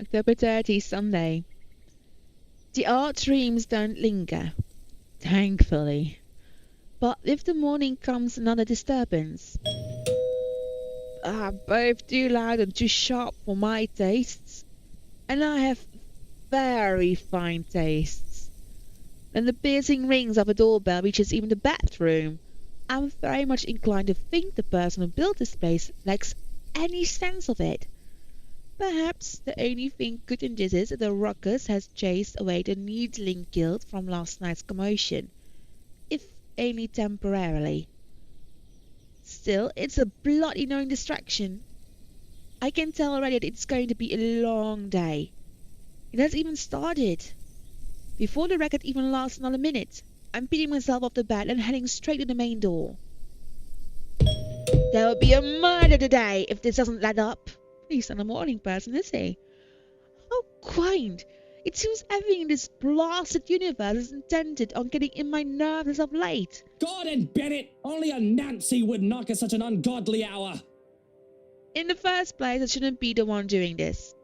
October 30th, Sunday. The odd dreams don't linger, thankfully. But with the morning comes another disturbance. Both too loud and too sharp for my tastes. And I have very fine tastes. When the piercing rings of a doorbell reaches even the bathroom, I'm very much inclined to think the person who built this place lacks any sense of it. Perhaps the only thing good in this is that the ruckus has chased away the needling guilt from last night's commotion, if only temporarily. Still, it's a bloody annoying distraction. I can tell already that it's going to be a long day. It has even started. Before the record even lasts another minute, I'm picking myself off the bed and heading straight to the main door. There will be a murder today if this doesn't let up. He's not a morning person, is he? How quaint! It seems everything in this blasted universe is intended on getting in my nerves as of late. God and Bennett! Only a Nancy would knock at such an ungodly hour! In the first place, I shouldn't be the one doing this.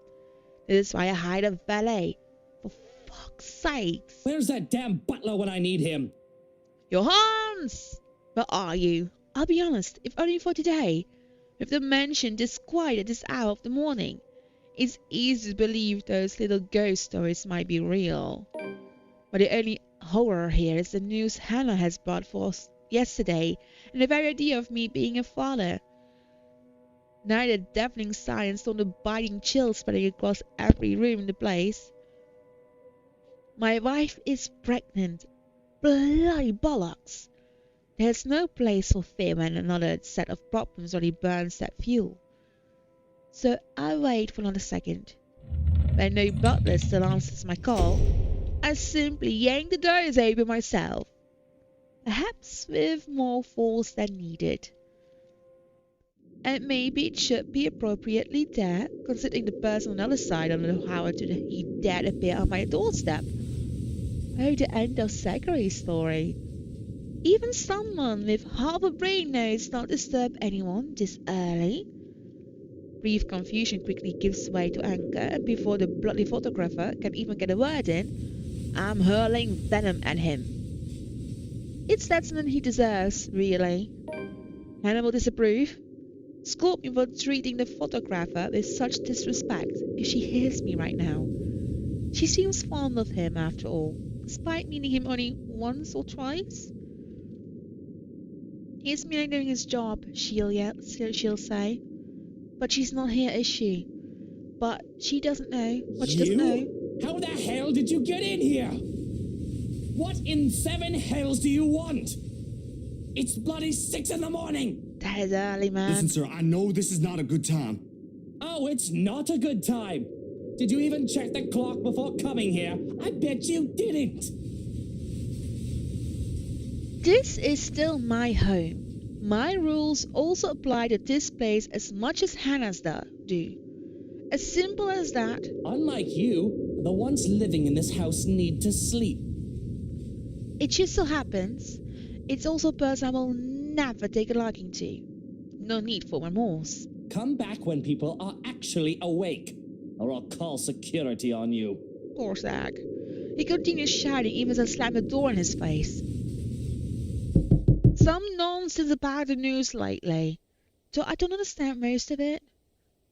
This is why I hired a valet. For fuck's sakes. Where's that damn butler when I need him? Johannes! Where are you? I'll be honest, if only for today. With the mansion this quiet at this hour of the morning, it's easy to believe those little ghost stories might be real. But the only horror here is the news Hannah has brought for us yesterday, and the very idea of me being a father. Now the deafening silence nor the biting chill spreading across every room in the place. My wife is pregnant. Bloody bollocks! There's no place for fear when another set of problems already burns that fuel. So I wait for another second. When no butler still answers my call, I simply yank the doors open myself. Perhaps with more force than needed. And maybe it should be appropriately there, considering the person on the other side on the hour to the he dared appear on my doorstep. Oh, the end of Zachary's story. Even someone with half a brain knows not to disturb anyone this early. Brief confusion quickly gives way to anger, and before the bloody photographer can even get a word in, I'm hurling venom at him. It's less than he deserves, really. Hannah will disapprove. Scold me for treating the photographer with such disrespect if she hears me right now. She seems fond of him after all, despite meeting him only once or twice. He's merely doing his job, she'll say. But she's not here, is she? But she doesn't know what she doesn't know. How the hell did you get in here? What in seven hells do you want? It's bloody 6 in the morning! That is early, man. Listen, sir, I know this is not a good time. Oh, it's not a good time. Did you even check the clock before coming here? I bet you didn't. This is still my home. My rules also apply to this place as much as Hannah's do. As simple as that. Unlike you, the ones living in this house need to sleep. It just so happens, it's also a person I will never take a liking to. No need for remorse. Come back when people are actually awake, or I'll call security on you. Poor Zach. He continues shouting even as I slam the door in his face. Some nonsense about the news lately, though I don't understand most of it.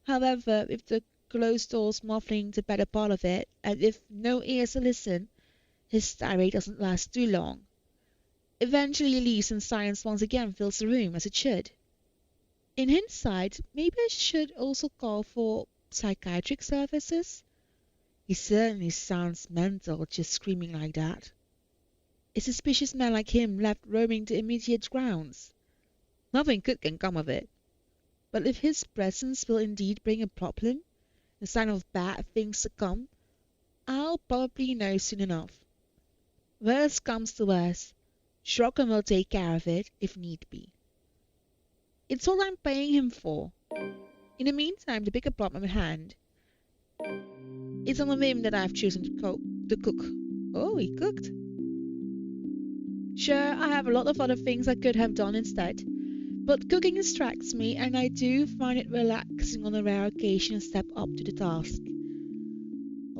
However, with the closed doors muffling the better part of it, and with no ears to listen, his tirade doesn't last too long. Eventually he leaves and silence once again fills the room, as it should. In hindsight, maybe I should also call for psychiatric services. He certainly sounds mental just screaming like that. A suspicious man like him left roaming the immediate grounds. Nothing good can come of it. But if his presence will indeed bring a problem, a sign of bad things to come, I'll probably know soon enough. Worst comes to worst, Shrocken will take care of it if need be. It's all I'm paying him for. In the meantime, the bigger problem at hand. It's on a whim that I've chosen to cook. Oh, he cooked. Sure, I have a lot of other things I could have done instead, but cooking distracts me, and I do find it relaxing on a rare occasion to step up to the task.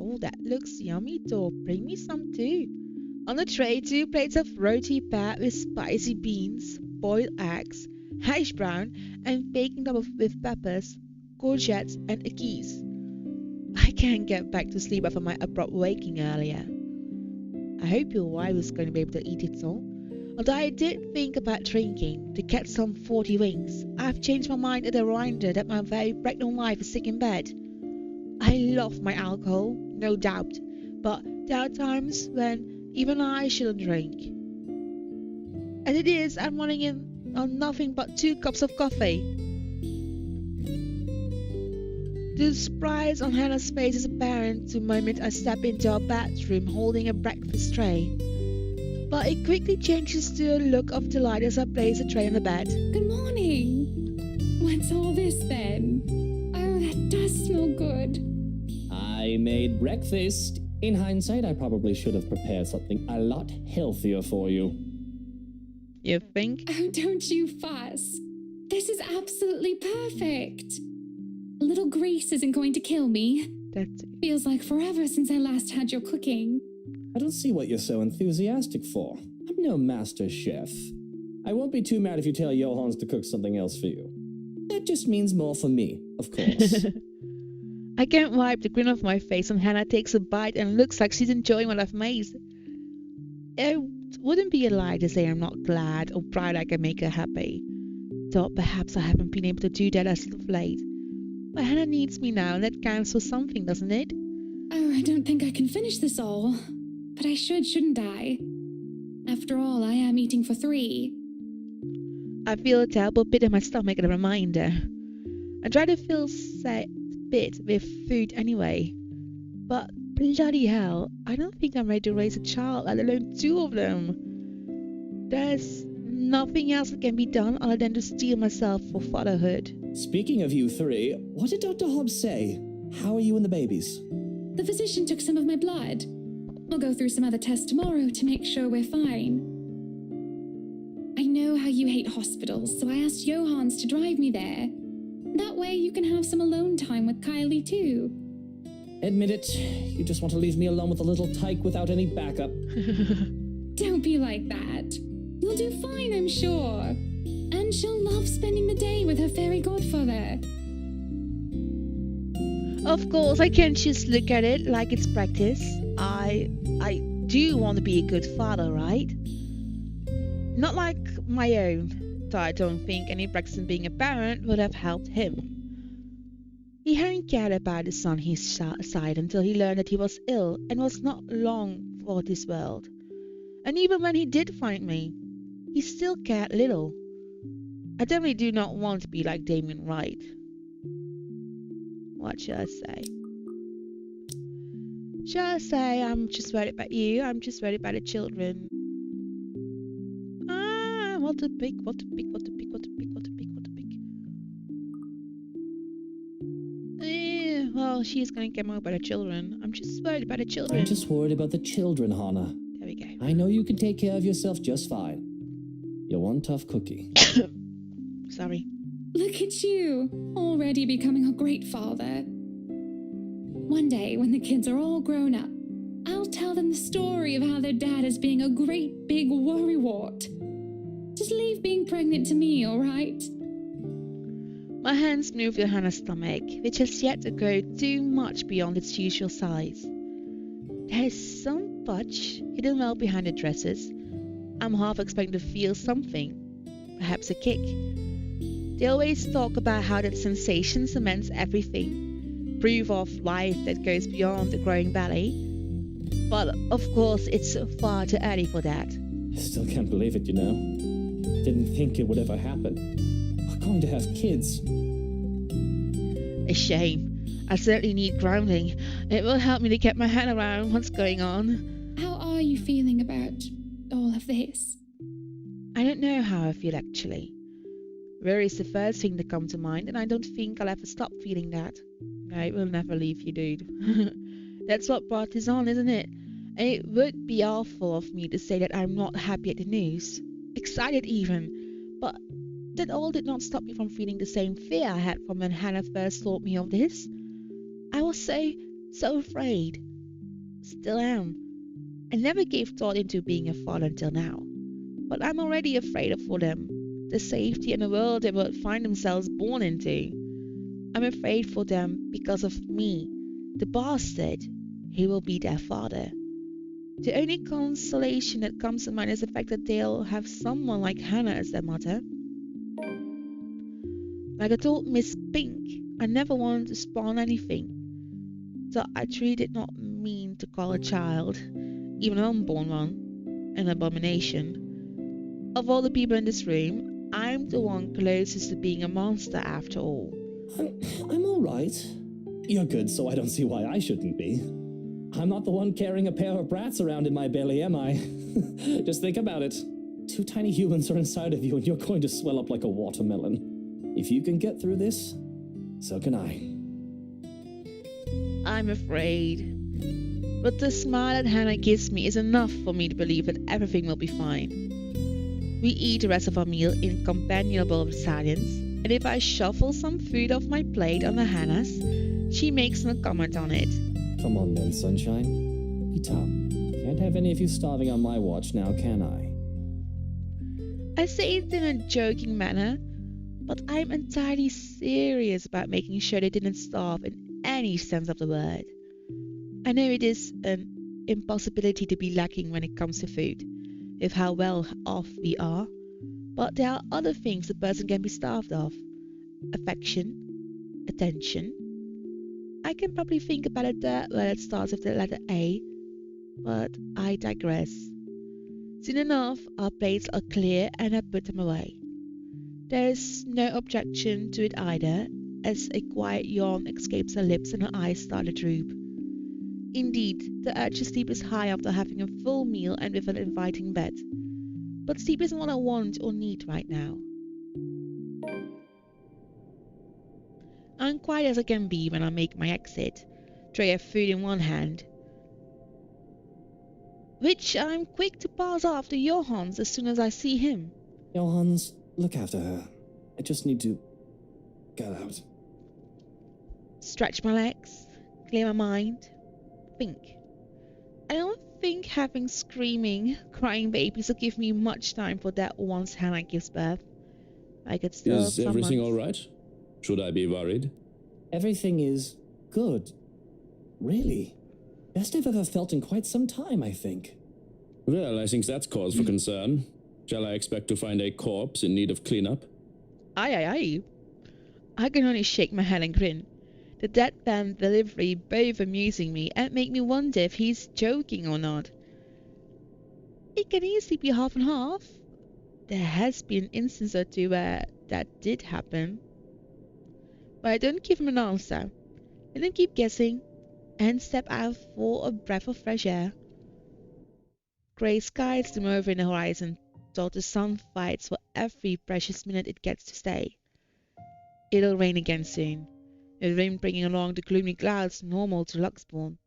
Oh, that looks yummy, though. Bring me some too. On the tray, 2 plates of roti pat with spicy beans, boiled eggs, hash brown, and baking top with peppers, courgettes, and ackee. I can't get back to sleep after my abrupt waking earlier. I hope your wife is going to be able to eat it all. Although I did think about drinking to get some 40 winks, I've changed my mind at the reminder that my very pregnant wife is sick in bed. I love my alcohol, no doubt, but there are times when even I shouldn't drink. As it is, I'm running in on nothing but 2 cups of coffee. The surprise on Hannah's face is apparent the moment I step into our bathroom holding a breakfast tray. But it quickly changes to a look of delight as I place the tray on the bed. Good morning. What's all this then? Oh, that does smell good. I made breakfast. In hindsight, I probably should have prepared something a lot healthier for you. You think? Oh, don't you fuss. This is absolutely perfect. A little grease isn't going to kill me. That's Feels like forever since I last had your cooking. I don't see what you're so enthusiastic for. I'm no master chef. I won't be too mad if you tell Johans to cook something else for you. That just means more for me, of course. I can't wipe the grin off my face when Hannah takes a bite and looks like she's enjoying what I've made. It wouldn't be a lie to say I'm not glad or proud I can make her happy. Though perhaps I haven't been able to do that as of late. But Hannah needs me now, and that counts for something, doesn't it? Oh, I don't think I can finish this all. But I should, shouldn't I? After all, I am eating for 3. I feel a terrible pit in my stomach at a reminder. I try to fill bit with food anyway. But bloody hell, I don't think I'm ready to raise a child, let alone 2 of them. There's nothing else that can be done other than to steel myself for fatherhood. Speaking of you 3, what did Dr. Hobbs say? How are you and the babies? The physician took some of my blood. I'll go through some other tests tomorrow to make sure we're fine. I know how you hate hospitals, so I asked Johans to drive me there. That way you can have some alone time with Kylie too. Admit it, you just want to leave me alone with a little tyke without any backup. Don't be like that. You'll do fine, I'm sure. And she'll love spending the day with her fairy godfather. Of course, I can't just look at it like it's practice. I do want to be a good father, right? Not like my own, though I don't think any practice in being a parent would have helped him. He hadn't cared about the son his side until he learned that he was ill and was not long for this world. And even when he did find me, he still cared little. I definitely do not want to be like Damien Wright. What should I say? Should I say I'm just worried about you? I'm just worried about the children. What to pick? Well, she's going to get more about the children. I'm just worried about the children. I'm just worried about the children, Hannah. There we go. I know you can take care of yourself just fine. You're one tough cookie. Sorry. Look at you, already becoming a great father. One day, when the kids are all grown up, I'll tell them the story of how their dad is being a great big worrywart. Just leave being pregnant to me, alright? My hands move to Hannah's stomach, which has yet to grow too much beyond its usual size. There's some punch hidden well behind the dresses. I'm half expecting to feel something, perhaps a kick. They always talk about how that sensation cements everything, proof of life that goes beyond the growing belly. But of course, it's far too early for that. I still can't believe it, you know. I didn't think it would ever happen. We're going to have kids. A shame. I certainly need grounding. It will help me to get my head around what's going on. How are you feeling about all of this? I don't know how I feel actually. Worry is the first thing that comes to mind, and I don't think I'll ever stop feeling that. No, it will never leave you, dude. That's what brought this on, isn't it? And it would be awful of me to say that I'm not happy at the news. Excited even. But that all did not stop me from feeling the same fear I had from when Hannah first told me of this. I was so afraid. Still am. I never gave thought into being a father until now. But I'm already afraid for them, the safety and the world they will find themselves born into. I'm afraid for them because of me, the bastard. He will be their father. The only consolation that comes to mind is the fact that they'll have someone like Hannah as their mother. Like I told Miss Pink, I never wanted to spawn anything. So I truly did not mean to call a child, even an unborn one, an abomination. Of all the people in this room, I'm the one closest to being a monster after all. I'm all right. You're good, so I don't see why I shouldn't be. I'm not the one carrying a pair of brats around in my belly, am I? Just think about it. 2 tiny humans are inside of you and you're going to swell up like a watermelon. If you can get through this, so can I. I'm afraid. But the smile that Hannah gives me is enough for me to believe that everything will be fine. We eat the rest of our meal in companionable silence, and if I shuffle some food off my plate onto Hannah's, she makes no comment on it. Come on then, sunshine. Eat up. Can't have any of you starving on my watch now, can I? I say it in a joking manner, but I'm entirely serious about making sure they didn't starve in any sense of the word. I know it is an impossibility to be lacking when it comes to food, with how well off we are, but there are other things a person can be starved of. Affection, attention. I can probably think about a third word that starts with the letter A, but I digress. Soon enough, our plates are clear and I put them away. There is no objection to it either, as a quiet yawn escapes her lips and her eyes start to droop. Indeed, the urge to sleep is high after having a full meal and with an inviting bed. But sleep isn't what I want or need right now. I'm quiet as I can be when I make my exit, tray of food in one hand, which I'm quick to pass off to Johannes as soon as I see him. Johannes, look after her. I just need to get out. Stretch my legs, clear my mind, think. I don't think having screaming, crying babies will give me much time for that once Hannah gives birth. I could still Is everything all right? Should I be worried? Everything is good. Really. Best I've ever felt in quite some time, I think. Well, I think that's cause for concern. Shall I expect to find a corpse in need of cleanup? Aye. I can only shake my head and grin. The deadpan delivery both amusing me and make me wonder if he's joking or not. It can easily be half and half. There has been an instance or two where that did happen. But I don't give him an answer. Let him keep guessing and step out for a breath of fresh air. Grey skies loom over in the horizon, though the sun fights for every precious minute it gets to stay. It'll rain again soon, with rain bringing along the gloomy clouds normal to Luxbourne.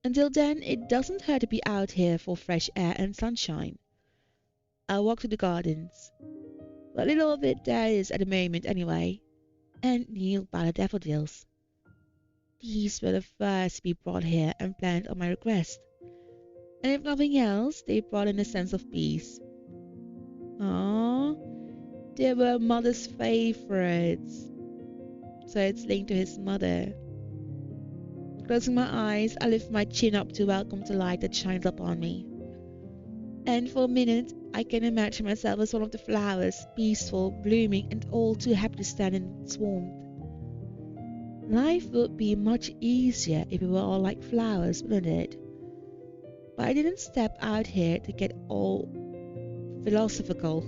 Until then, it doesn't hurt to be out here for fresh air and sunshine. I'll walk to the gardens. What little of it there is at the moment anyway, and kneel by the daffodils. These were the first to be brought here and planted on my request, and if nothing else, they brought in a sense of peace. Ah, they were mother's favourites, so it's linked to his mother. Closing my eyes, I lift my chin up to welcome the light that shines upon me, and for a minute I can imagine myself as one of the flowers, peaceful, blooming, and all too happy to stand in its warmth. Life would be much easier if we were all like flowers, wouldn't it? But I didn't step out here to get all philosophical.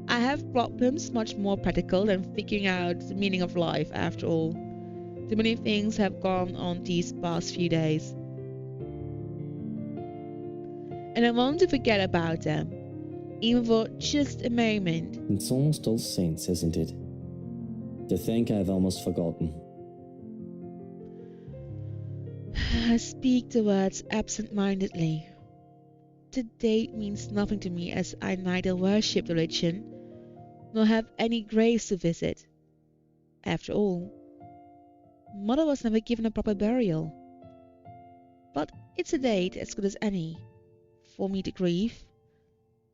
I have problems much more practical than figuring out the meaning of life, after all. Too many things have gone on these past few days, and I want to forget about them, even for just a moment. It's almost All Saints, isn't it? To think I've almost forgotten. I speak the words absent-mindedly. The date means nothing to me, as I neither worship religion nor have any graves to visit. After all, Mother was never given a proper burial. But it's a date as good as any for me to grieve.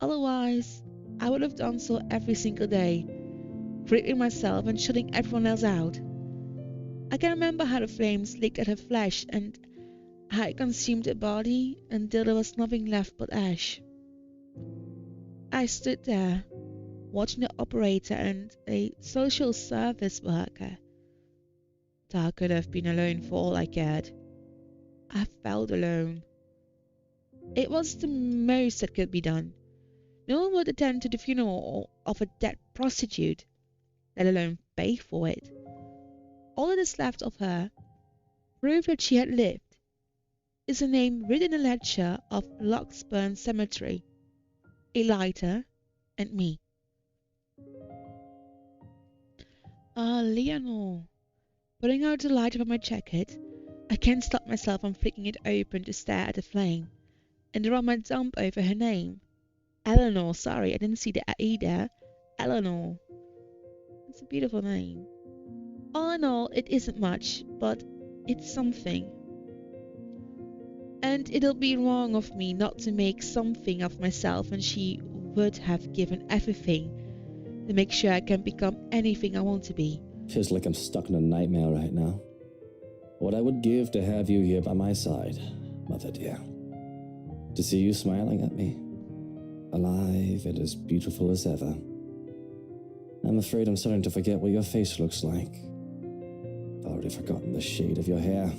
Otherwise, I would have done so every single day, grieving myself and shutting everyone else out. I can remember how the flames licked at her flesh and how it consumed her body until there was nothing left but ash. I stood there, watching the operator and a social service worker. I could have been alone for all I cared. I felt alone. It was the most that could be done. No one would attend to the funeral of a dead prostitute, let alone pay for it. All that is left of her, proof that she had lived, is a name written in the ledger of Luxbourne Cemetery, a lighter, and me. Leonor. Putting out the lighter from my jacket, I can't stop myself from flicking it open to stare at the flame, and draw my dump over her name. Eleanor, sorry, I didn't see the E there. Eleanor. It's a beautiful name. All in all, it isn't much, but it's something. And it'll be wrong of me not to make something of myself, and she would have given everything to make sure I can become anything I want to be. Feels like I'm stuck in a nightmare right now. What I would give to have you here by my side, Mother dear. To see you smiling at me. Alive and as beautiful as ever. I'm afraid I'm starting to forget what your face looks like. I've already forgotten the shade of your hair.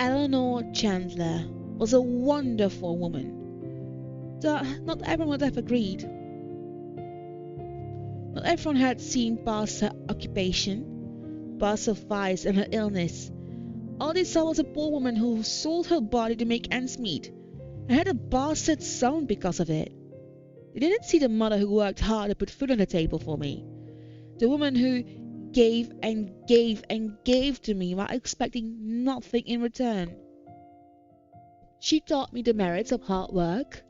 Eleanor Chandler was a wonderful woman. Not everyone would have agreed. Not everyone had seen past her occupation, past her vice and her illness. All they saw was a poor woman who sold her body to make ends meet, and had a bastard son because of it. They didn't see the mother who worked hard to put food on the table for me. The woman who gave and gave and gave to me while expecting nothing in return. She taught me the merits of hard work,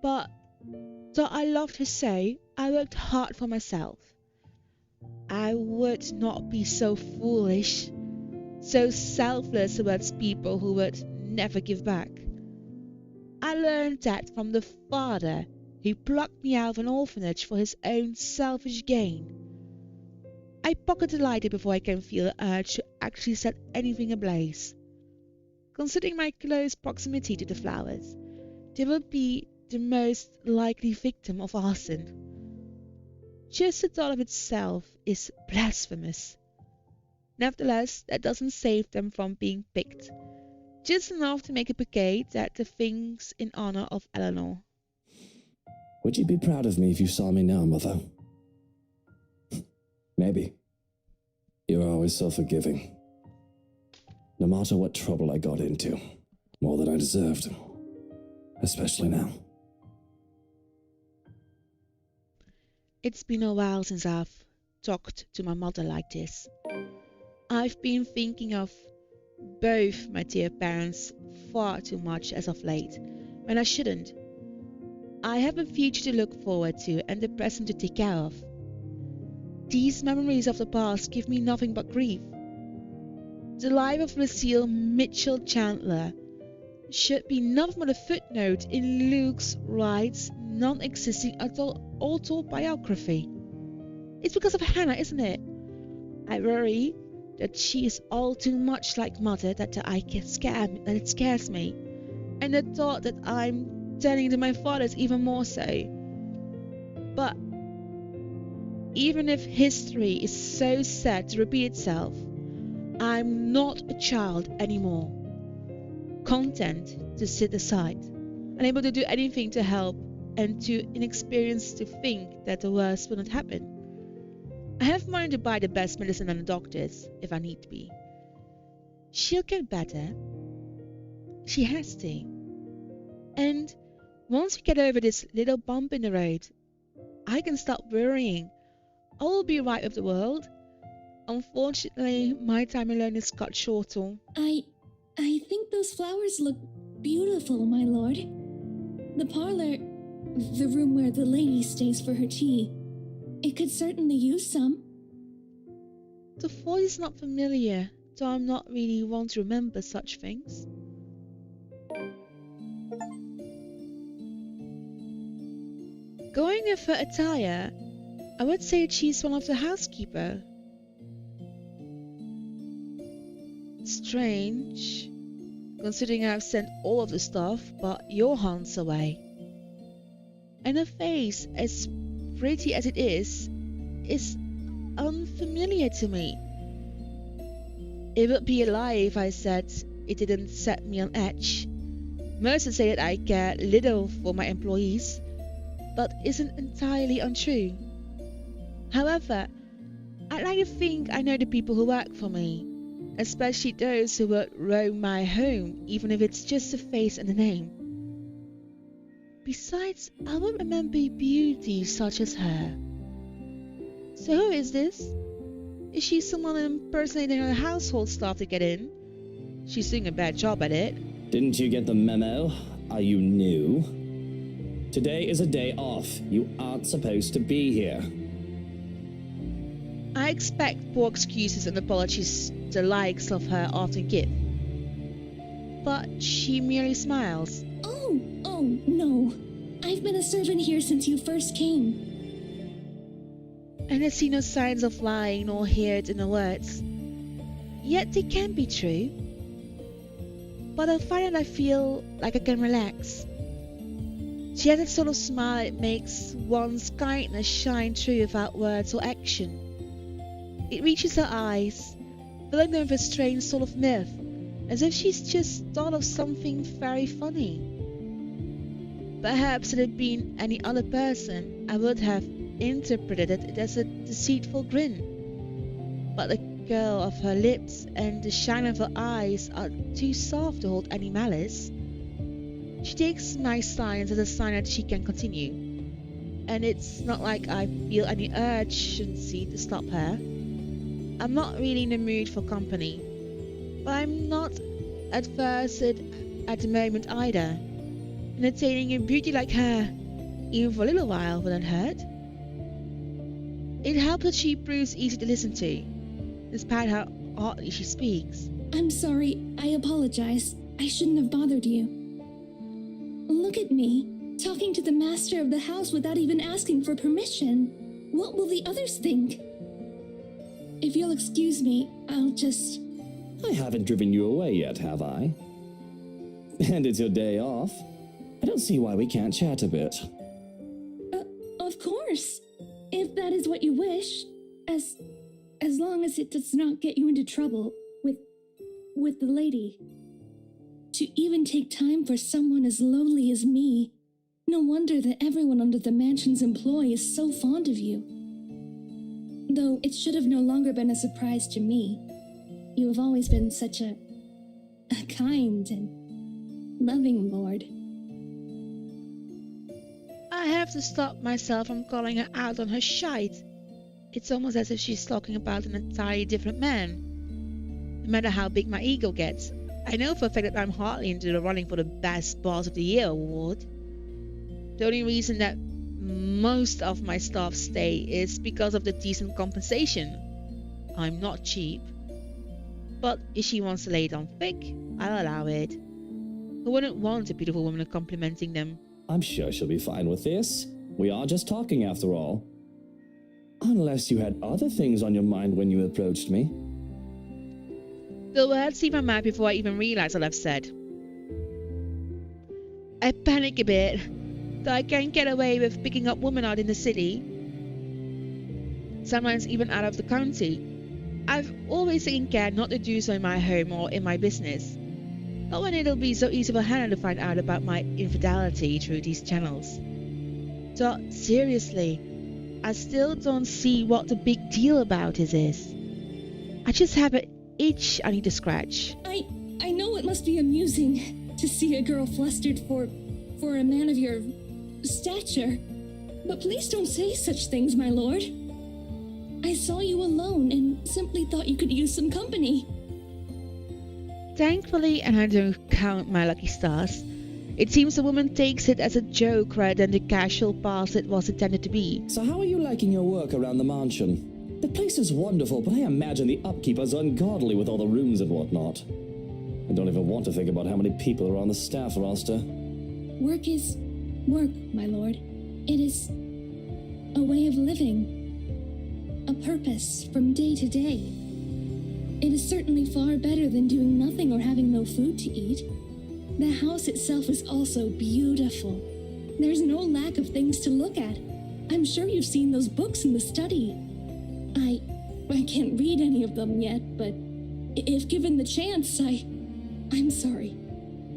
but though I loved her so, I worked hard for myself. I would not be so foolish, so selfless towards people who would never give back. I learned that from the father who plucked me out of an orphanage for his own selfish gain. I pocket the lighter before I can feel the urge to actually set anything ablaze. Considering my close proximity to the flowers, they would be the most likely victim of arson. Just the thought of itself is blasphemous. Nevertheless, that doesn't save them from being picked. Just enough to make a bouquet that the things in honor of Eleanor. Would you be proud of me if you saw me now, Mother? Maybe. You're always so forgiving. No matter what trouble I got into, more than I deserved. Especially now. It's been a while since I've talked to my mother like this. I've been thinking of both my dear parents far too much as of late, when I shouldn't. I have a future to look forward to and the present to take care of. These memories of the past give me nothing but grief. The life of Lucille Mitchell Chandler should be nothing but a footnote in Luke's Wright's non-existing autobiography. It's because of Hannah, isn't it? I worry that she is all too much like Mother that it scares me, and the thought that I'm turning to my father is even more so. But even if history is so set to repeat itself, I'm not a child anymore, content to sit aside, unable to do anything to help, and too inexperienced to think that the worst will not happen. I have money to buy the best medicine and the doctors, if I need to be. She'll get better. She has to. And once we get over this little bump in the road, I can stop worrying. All will be right with the world. Unfortunately, my time alone is cut short. I think those flowers look beautiful, my lord. The parlor, the room where the lady stays for her tea, it could certainly use some. The voice is not familiar though I'm not really one to remember such things. Going with her attire, I would say she's one of the housekeeper. Strange, considering I've sent all of the stuff but your hands away. And her face, as pretty as it is unfamiliar to me. It would be a lie if I said it didn't set me on edge. Most would say that I care little for my employees, but isn't entirely untrue. However, I'd like to think I know the people who work for me, especially those who would roam my home, even if it's just a face and a name. Besides, I would remember beauty such as her. So who is this? Is she someone impersonating her household staff to get in? She's doing a bad job at it. Didn't you get the memo? Are you new? Today is a day off. You aren't supposed to be here. I expect poor excuses and apologies the likes of her often give. But she merely smiles. Oh, no. I've been a servant here since you first came. And I see no signs of lying nor hear it in her words. Yet they can be true. But I find that I feel like I can relax. She has that sort of smile that makes one's kindness shine through without words or action. It reaches her eyes, filling them with a strange sort of mirth, as if she's just thought of something very funny. Perhaps had it been any other person, I would have interpreted it as a deceitful grin. But the curl of her lips and the shine of her eyes are too soft to hold any malice. She takes my signs as a sign that she can continue, and it's not like I feel any urgency to stop her. I'm not really in the mood for company, but I'm not adverse at the moment either. Entertaining a beauty like her, even for a little while, wouldn't hurt. It helps that she proves easy to listen to, despite how oddly she speaks. I'm sorry. I apologize. I shouldn't have bothered you. Look at me, talking to the master of the house without even asking for permission. What will the others think? If you'll excuse me, I'll just... I haven't driven you away yet, have I? And it's your day off. I don't see why we can't chat a bit. Of course. If that is what you wish. As long as it does not get you into trouble with the lady. To even take time for someone as lowly as me. No wonder that everyone under the mansion's employ is so fond of you. Though it should have no longer been a surprise to me. You have always been such a kind and loving lord. I have to stop myself from calling her out on her shite. It's almost as if she's talking about an entirely different man. No matter how big my ego gets, I know for a fact that I'm hardly into the running for the Best Boss of the Year award. The only reason that most of my staff stay is because of the decent compensation. I'm not cheap. But if she wants to lay it on thick, I'll allow it. Who wouldn't want a beautiful woman complimenting them? I'm sure she'll be fine with this. We are just talking after all. Unless you had other things on your mind when you approached me. The words leave my mouth before I even realize what I've said. I panic a bit, though I can't get away with picking up women out in the city. Sometimes even out of the county. I've always taken care not to do so in my home or in my business. Not when it'll be so easy for Hannah to find out about my infidelity through these channels. So, seriously, I still don't see what the big deal about it is. I just have an itch I need to scratch. I know it must be amusing to see a girl flustered for a man of your stature, but please don't say such things, my lord. I saw you alone and simply thought you could use some company. Thankfully, and I don't count my lucky stars, it seems the woman takes it as a joke rather than the casual pass it was intended to be. So how are you liking your work around the mansion? The place is wonderful, but I imagine the upkeep is ungodly with all the rooms and whatnot. I don't even want to think about how many people are on the staff roster. Work is work, my lord. It is a way of living. A purpose from day to day. It is certainly far better than doing nothing or having no food to eat. The house itself is also beautiful. There's no lack of things to look at. I'm sure you've seen those books in the study. I can't read any of them yet, but if given the chance, I'm sorry.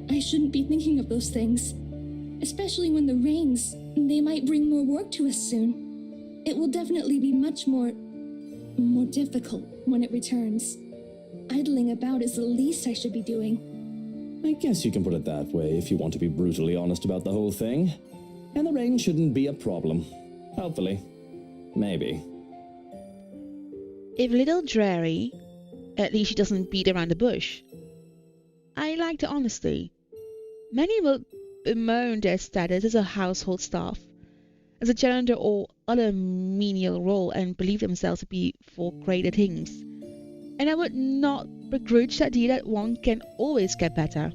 I shouldn't be thinking of those things. Especially when the rains, they might bring more work to us soon. It will definitely be much more difficult when it returns. Idling about is the least I should be doing. I guess you can put it that way if you want to be brutally honest about the whole thing. And the rain shouldn't be a problem. Hopefully. Maybe. If a little dreary, at least she doesn't beat around the bush. I like the honesty. Many will bemoan their status as a household staff, as a janitor or other menial role, and believe themselves to be for greater things. And I would not begrudge the idea that one can always get better.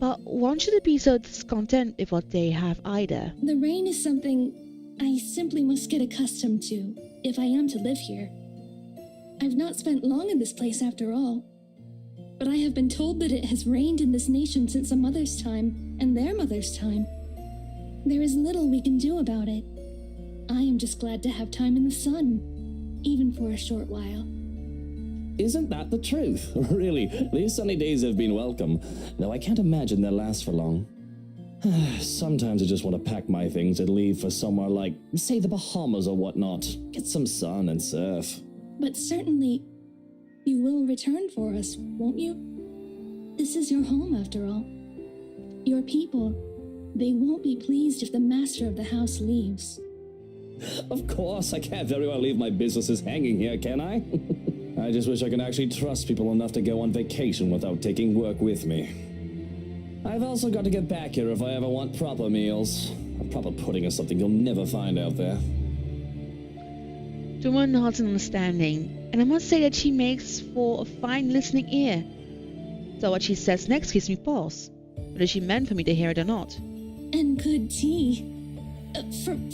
But one shouldn't be so discontent with what they have either. The rain is something I simply must get accustomed to if I am to live here. I've not spent long in this place after all, but I have been told that it has rained in this nation since a mother's time and their mother's time. There is little we can do about it. I am just glad to have time in the sun, even for a short while. Isn't that the truth? Really, these sunny days have been welcome, though I can't imagine they'll last for long. Sometimes I just want to pack my things and leave for somewhere like, say, the Bahamas or whatnot. Get some sun and surf. But certainly, you will return for us, won't you? This is your home, after all. Your people, they won't be pleased if the master of the house leaves. Of course, I can't very well leave my businesses hanging here, can I? I just wish I could actually trust people enough to go on vacation without taking work with me. I've also got to get back here if I ever want proper meals. A proper pudding is something you'll never find out there. The woman nods in understanding, and I must say that she makes for a fine listening ear. So what she says next gives me pause, whether she meant for me to hear it or not. And good tea.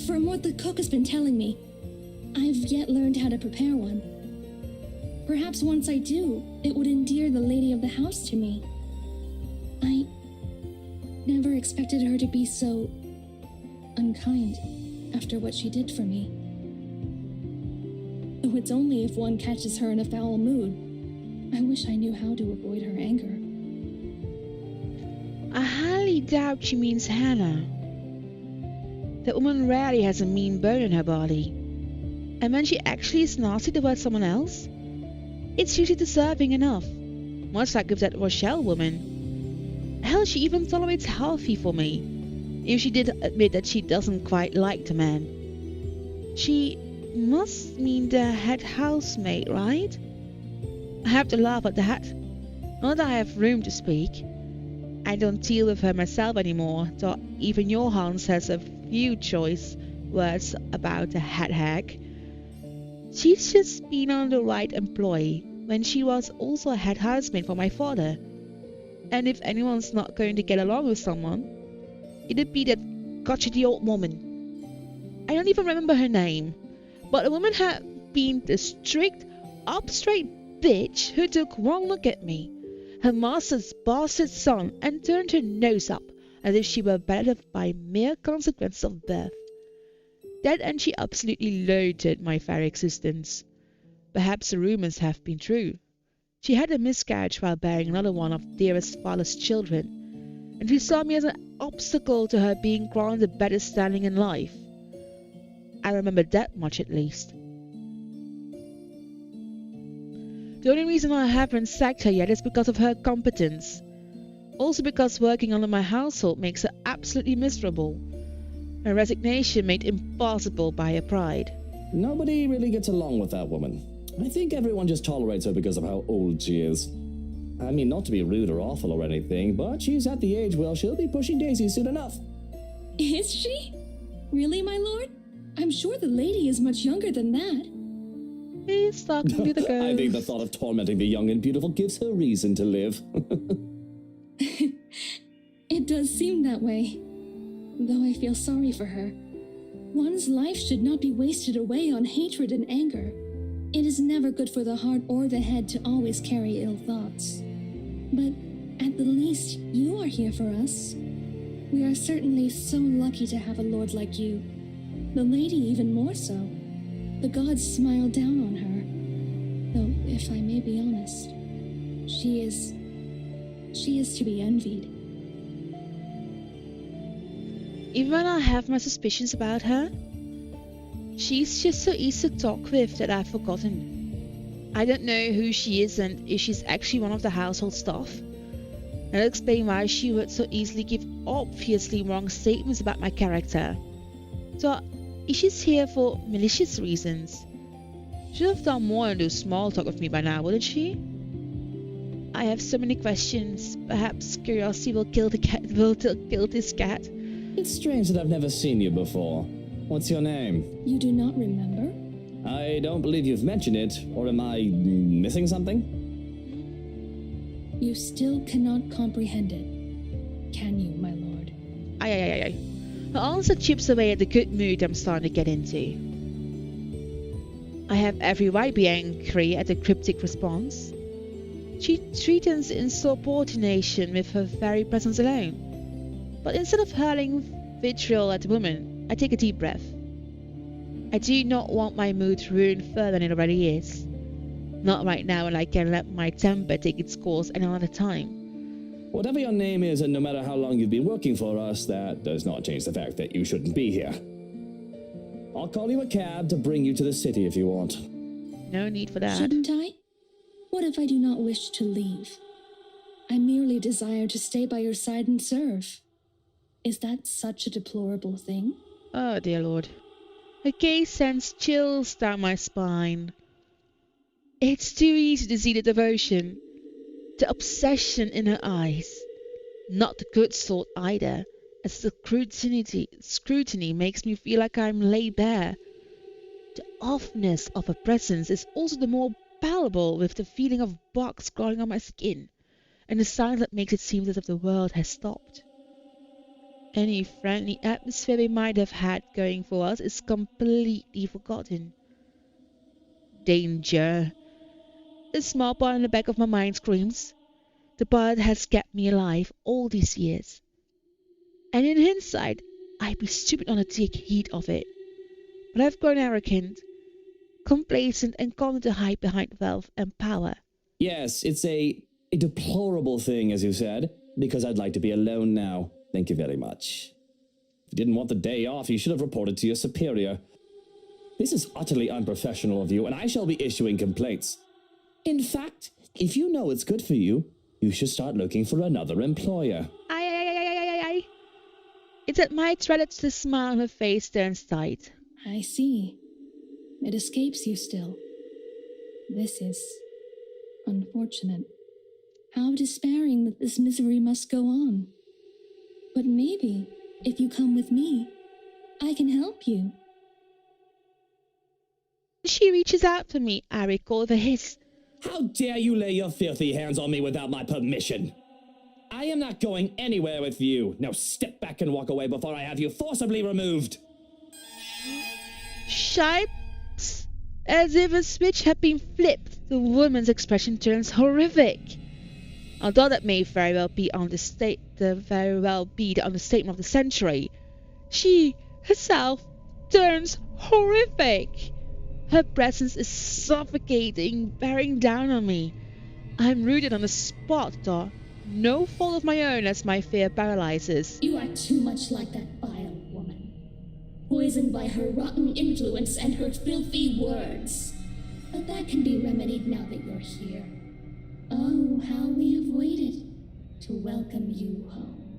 From what the cook has been telling me, I've yet learned how to prepare one. Perhaps once I do, it would endear the lady of the house to me. I never expected her to be so unkind after what she did for me. Though it's only if one catches her in a foul mood. I wish I knew how to avoid her anger. I highly doubt she means Hannah. That woman rarely has a mean bone in her body. And when she actually is nasty towards someone else, it's usually deserving enough. Much like with that Rochelle woman. Hell, she even tolerates healthy for me, if she did admit that she doesn't quite like the man. She must mean the head housemaid, right? I have to laugh at that. Not that I have room to speak. I don't deal with her myself anymore, though even your Hans has a few choice words about the head hag. She's just been on the right employ when she was also a head housemaid for my father. And if anyone's not going to get along with someone, it'd be that gotchety old woman. I don't even remember her name, but the woman had been the strict, up-straight bitch who took one look at me, her master's bastard son, and turned her nose up as if she were better by mere consequence of birth. That and she absolutely loathed my very existence. Perhaps the rumors have been true. She had a miscarriage while bearing another one of dearest father's children, and she saw me as an obstacle to her being granted a better standing in life. I remember that much at least. The only reason I haven't sacked her yet is because of her competence. Also because working under my household makes her absolutely miserable. Her resignation made impossible by her pride. Nobody really gets along with that woman. I think everyone just tolerates her because of how old she is. I mean, not to be rude or awful or anything, but she's at the age where she'll be pushing daisies soon enough. Is she? Really, my lord? I'm sure the lady is much younger than that. He's talking to the ghost. I think the thought of tormenting the young and beautiful gives her reason to live. It does seem that way, though I feel sorry for her. One's life should not be wasted away on hatred and anger. It is never good for the heart or the head to always carry ill thoughts. But at the least, you are here for us. We are certainly so lucky to have a lord like you. The lady even more so. The gods smile down on her. Though, if I may be honest, she is to be envied. Even when I have my suspicions about her, she's just so easy to talk with that I've forgotten. I don't know who she is and if she's actually one of the household staff. That'll explain why she would so easily give obviously wrong statements about my character. So, if she's here for malicious reasons, should have done more than do small talk with me by now, wouldn't she? I have so many questions. Perhaps curiosity will kill this cat. It's strange that I've never seen you before. What's your name? You do not remember? I don't believe you've mentioned it, or am I missing something? You still cannot comprehend it, can you, my lord? Aye. Her answer chips away at the good mood I'm starting to get into. I have every right to be angry at the cryptic response. She threatens insubordination with her very presence alone. But instead of hurling vitriol at the woman, I take a deep breath. I do not want my mood ruined further than it already is. Not right now, and I can let my temper take its course any other time. Whatever your name is, and no matter how long you've been working for us, that does not change the fact that you shouldn't be here. I'll call you a cab to bring you to the city if you want. No need for that. Shouldn't I? What if I do not wish to leave? I merely desire to stay by your side and serve. Is that such a deplorable thing? Oh dear Lord. Her gaze sends chills down my spine. It's too easy to see the devotion, the obsession in her eyes. Not the good sort either, as the scrutiny makes me feel like I'm laid bare. The offness of her presence is also the more palpable with the feeling of bugs crawling on my skin, and the silence that makes it seem as if the world has stopped. Any friendly atmosphere we might have had going for us is completely forgotten. Danger. A small part in the back of my mind screams. The part that has kept me alive all these years. And in hindsight, I'd be stupid not to take heed of it. But I've grown arrogant, complacent, and gone to hide behind wealth and power. Yes, it's a deplorable thing, as you said, because I'd like to be alone now. Thank you very much. If you didn't want the day off, you should have reported to your superior. This is utterly unprofessional of you, and I shall be issuing complaints. In fact, if you know it's good for you, you should start looking for another employer. Aye. It's at my dreaded the smile on her face turns tight. I see. It escapes you still. This is unfortunate. How despairing that this misery must go on. But maybe, if you come with me, I can help you. She reaches out for me. I recall the hiss. How dare you lay your filthy hands on me without my permission? I am not going anywhere with you. Now step back and walk away before I have you forcibly removed. Shipes! As if a switch had been flipped, the woman's expression turns horrific. Although that may very well be the understatement of the century, she herself turns horrific. Her presence is suffocating, bearing down on me. I'm rooted on the spot, though. No fault of my own as my fear paralyzes. You are too much like that vile woman, poisoned by her rotten influence and her filthy words. But that can be remedied now that you're here. Oh, how we have waited to welcome you home.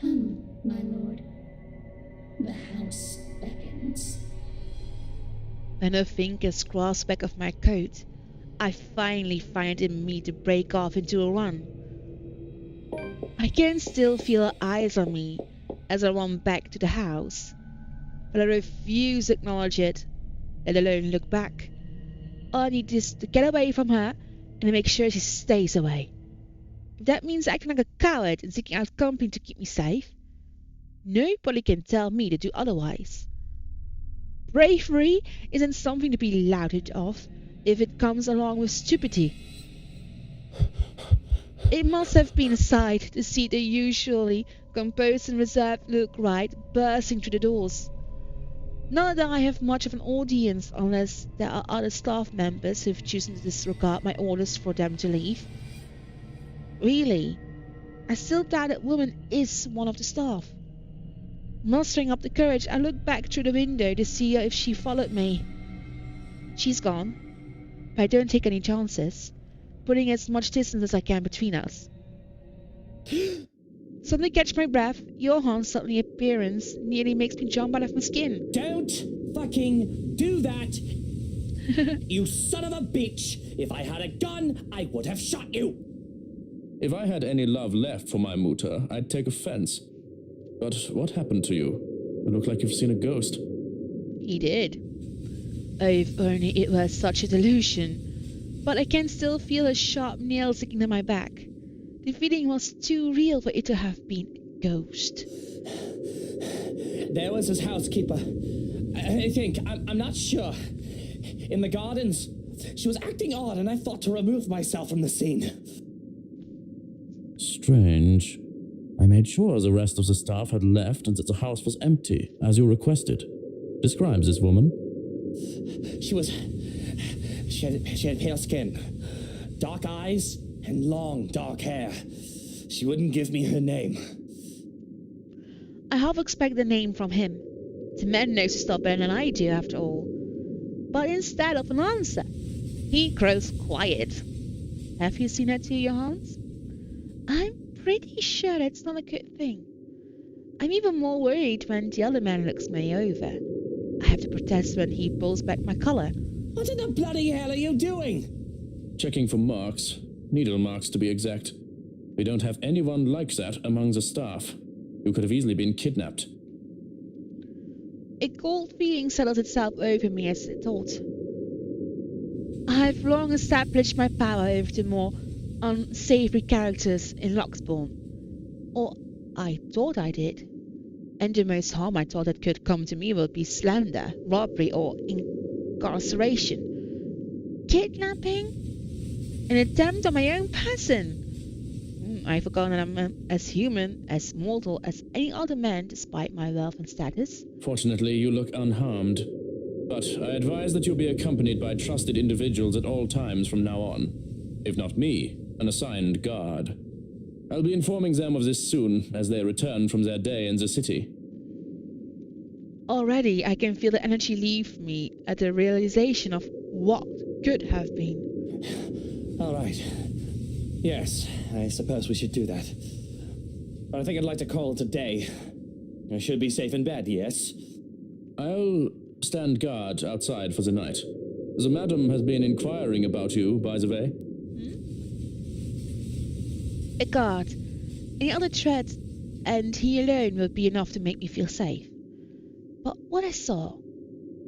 Come, my lord. The house beckons. When her fingers grasp back of my coat, I finally find it in me to break off into a run. I can still feel her eyes on me as I run back to the house, but I refuse to acknowledge it, let alone look back. All I need is to get away from her and make sure she stays away. If that means acting like a coward and seeking out company to keep me safe, nobody can tell me to do otherwise. Bravery isn't something to be lauded of if it comes along with stupidity. It must have been a sight to see the usually composed and reserved Luke Wright bursting through the doors. Not that I have much of an audience unless there are other staff members who've chosen to disregard my orders for them to leave. Really, I still doubt that woman is one of the staff. Mustering up the courage, I looked back through the window to see if she followed me. She's gone, but I don't take any chances, putting as much distance as I can between us. Suddenly catch my breath, Johan's sudden appearance nearly makes me jump out of my skin. Don't fucking do that! You son of a bitch! If I had a gun, I would have shot you! If I had any love left for my Mutter, I'd take offense. But what happened to you? You look like you've seen a ghost. He did. Oh, if only it were such a delusion. But I can still feel a sharp nail sticking to my back. The feeling was too real for it to have been a ghost. There was his housekeeper. I think, I'm not sure. In the gardens. She was acting odd and I thought to remove myself from the scene. Strange. I made sure the rest of the staff had left and that the house was empty, as you requested. Describe this woman. She had pale skin, dark eyes, and long dark hair. She wouldn't give me her name. I half expect the name from him. The man knows his stuff better than I do, after all. But instead of an answer, he grows quiet. Have you seen that too, Johannes? I'm pretty sure that's not a good thing. I'm even more worried when the other man looks me over. I have to protest when he pulls back my collar. What in the bloody hell are you doing? Checking for marks. Needle marks, to be exact. We don't have anyone like that among the staff. You could have easily been kidnapped. A cold feeling settles itself over me as I thought. I've long established my power over the more unsavory characters in Luxbourne. Or I thought I did. And the most harm I thought that could come to me would be slander, robbery, or incarceration. Kidnapping? An attempt on my own person? I've forgotten that I'm as human, as mortal as any other man despite my wealth and status. Fortunately, you look unharmed. But I advise that you be accompanied by trusted individuals at all times from now on. If not me, an assigned guard. I'll be informing them of this soon as they return from their day in the city. Already I can feel the energy leave me at the realization of what could have been. All right. Yes, I suppose we should do that. But I think I'd like to call it a day. I should be safe in bed, yes? I'll stand guard outside for the night. The madam has been inquiring about you, by the way. A guard. Any other threat, and he alone will be enough to make me feel safe. But what I saw,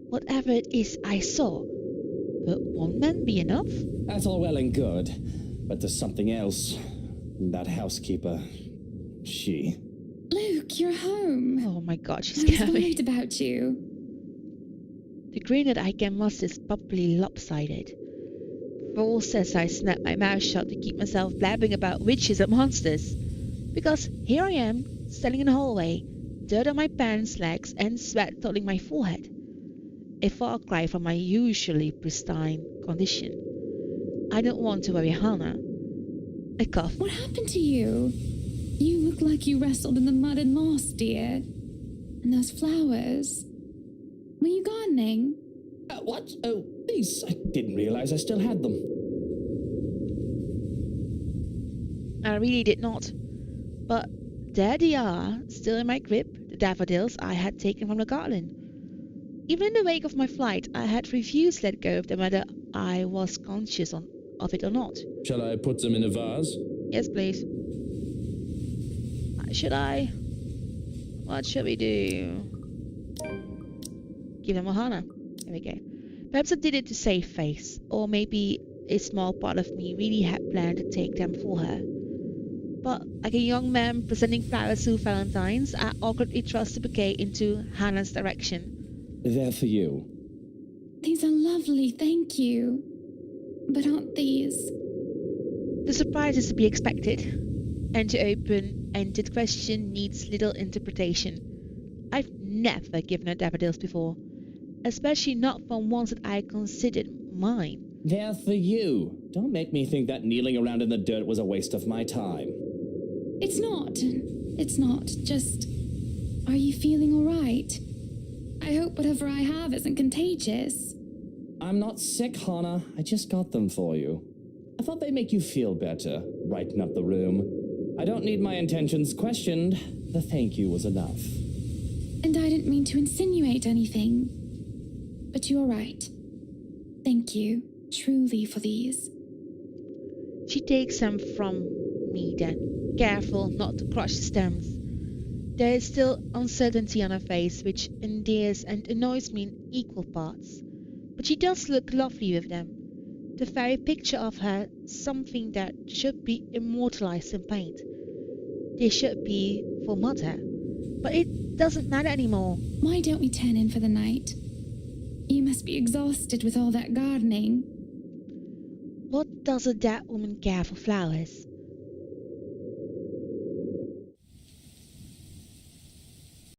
whatever it is I saw, will one man be enough? That's all well and good, but there's something else. That housekeeper, she... Luke, you're home. Oh my god, she's I was coming. worried about you. The grin that I can muster is properly lopsided. Paul says I snap my mouth shut to keep myself blabbing about witches and monsters. Because here I am, standing in the hallway, dirt on my pants legs and sweat toppling my forehead. A far cry from my usually pristine condition. I don't want to worry Hannah. I cough. What happened to you? You look like you wrestled in the mud and moss, dear. And those flowers. Were you gardening? What? Oh, these. I didn't realize I still had them. I really did not. But there they are, still in my grip, the daffodils I had taken from the garden. Even in the wake of my flight, I had refused to let go of them whether I was conscious of it or not. Shall I put them in a vase? Yes, please. Should I? What should we do? Give them a Hana. There we go. Perhaps I did it to save face, or maybe a small part of me really had planned to take them for her. But like a young man presenting flowers to Valentine's, I awkwardly thrust the bouquet into Hannah's direction. They're for you. These are lovely, thank you. But aren't these? The surprise is to be expected. And the open-ended question needs little interpretation. I've never given her daffodils before, especially not from ones that I considered mine. They're for you. Don't make me think that kneeling around in the dirt was a waste of my time. It's not. It's not. Just, are you feeling all right? I hope whatever I have isn't contagious. I'm not sick, Hannah. I just got them for you. I thought they'd make you feel better, brighten up the room. I don't need my intentions questioned. The thank you was enough. And I didn't mean to insinuate anything. But you are right. Thank you, truly, for these. She takes them from me then, careful not to crush the stems. There is still uncertainty on her face, which endears and annoys me in equal parts. But she does look lovely with them. The very picture of her, something that should be immortalized in paint. They should be for Mother. But it doesn't matter anymore. Why don't we turn in for the night? You must be exhausted with all that gardening. What does a dead woman care for flowers?